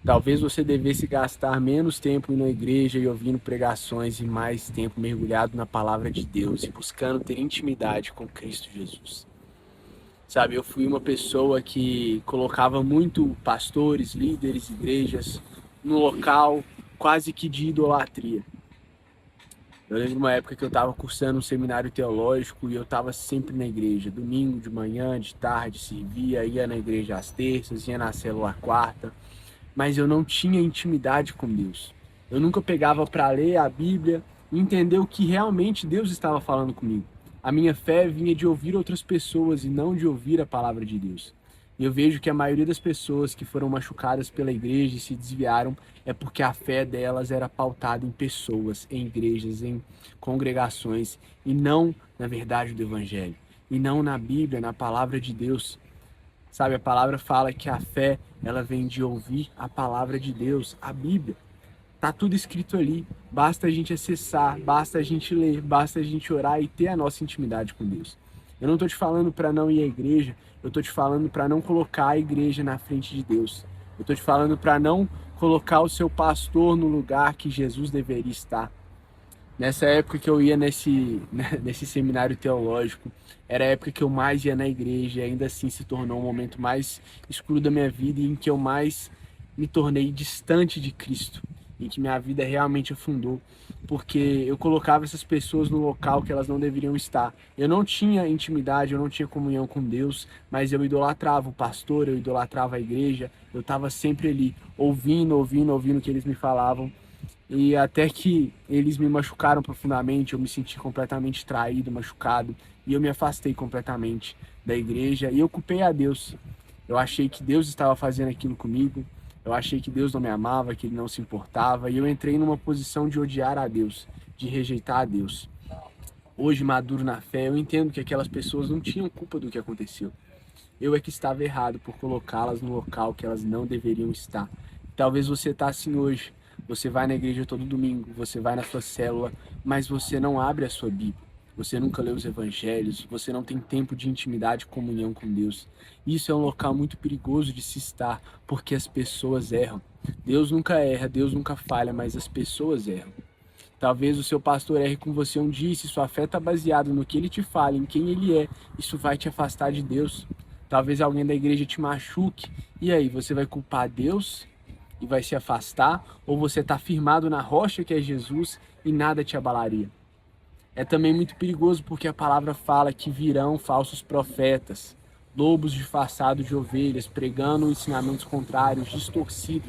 Talvez você devesse gastar menos tempo indo à igreja e ouvindo pregações e mais tempo mergulhado na palavra de Deus e buscando ter intimidade com Cristo Jesus. Sabe, eu fui uma pessoa que colocava muito pastores, líderes, igrejas no local quase que de idolatria. Eu lembro uma época que eu estava cursando um seminário teológico e eu estava sempre na igreja, domingo de manhã, de tarde, servia, ia na igreja às terças, ia na célula à quarta, mas eu não tinha intimidade com Deus. Eu nunca pegava para ler a Bíblia e entender o que realmente Deus estava falando comigo. A minha fé vinha de ouvir outras pessoas e não de ouvir a palavra de Deus. E eu vejo que a maioria das pessoas que foram machucadas pela igreja e se desviaram é porque a fé delas era pautada em pessoas, em igrejas, em congregações e não na verdade do evangelho, e não na Bíblia, na palavra de Deus. Sabe, a palavra fala que a fé, ela vem de ouvir a palavra de Deus, a Bíblia. Tá tudo escrito ali, basta a gente acessar, basta a gente ler, basta a gente orar e ter a nossa intimidade com Deus. Eu não tô te falando para não ir à igreja, eu tô te falando para não colocar a igreja na frente de Deus. Eu tô te falando para não colocar o seu pastor no lugar que Jesus deveria estar. Nessa época que eu ia nesse seminário teológico, era a época que eu mais ia na igreja e ainda assim se tornou o momento mais escuro da minha vida e em que eu mais me tornei distante de Cristo, em que minha vida realmente afundou, porque eu colocava essas pessoas no local que elas não deveriam estar. Eu não tinha intimidade, eu não tinha comunhão com Deus, mas eu idolatrava o pastor, eu idolatrava a igreja, eu estava sempre ali, ouvindo o que eles me falavam. E até que eles me machucaram profundamente, eu me senti completamente traído, machucado, e eu me afastei completamente da igreja e eu culpei a Deus. Eu achei que Deus estava fazendo aquilo comigo, eu achei que Deus não me amava, que Ele não se importava, e eu entrei numa posição de odiar a Deus, de rejeitar a Deus. Hoje, maduro na fé, eu entendo que aquelas pessoas não tinham culpa do que aconteceu. Eu é que estava errado por colocá-las no local que elas não deveriam estar. Talvez você está assim hoje. Você vai na igreja todo domingo, você vai na sua célula, mas você não abre a sua Bíblia. Você nunca lê os evangelhos, você não tem tempo de intimidade e comunhão com Deus. Isso é um local muito perigoso de se estar, porque as pessoas erram. Deus nunca erra, Deus nunca falha, mas as pessoas erram. Talvez o seu pastor erre com você um dia, e se sua fé está baseada no que ele te fala, em quem ele é, isso vai te afastar de Deus. Talvez alguém da igreja te machuque, e aí, você vai culpar Deus e vai se afastar, ou você está firmado na rocha que é Jesus e nada te abalaria? É também muito perigoso porque a palavra fala que virão falsos profetas, lobos disfarçados de ovelhas, pregando ensinamentos contrários, distorcidos,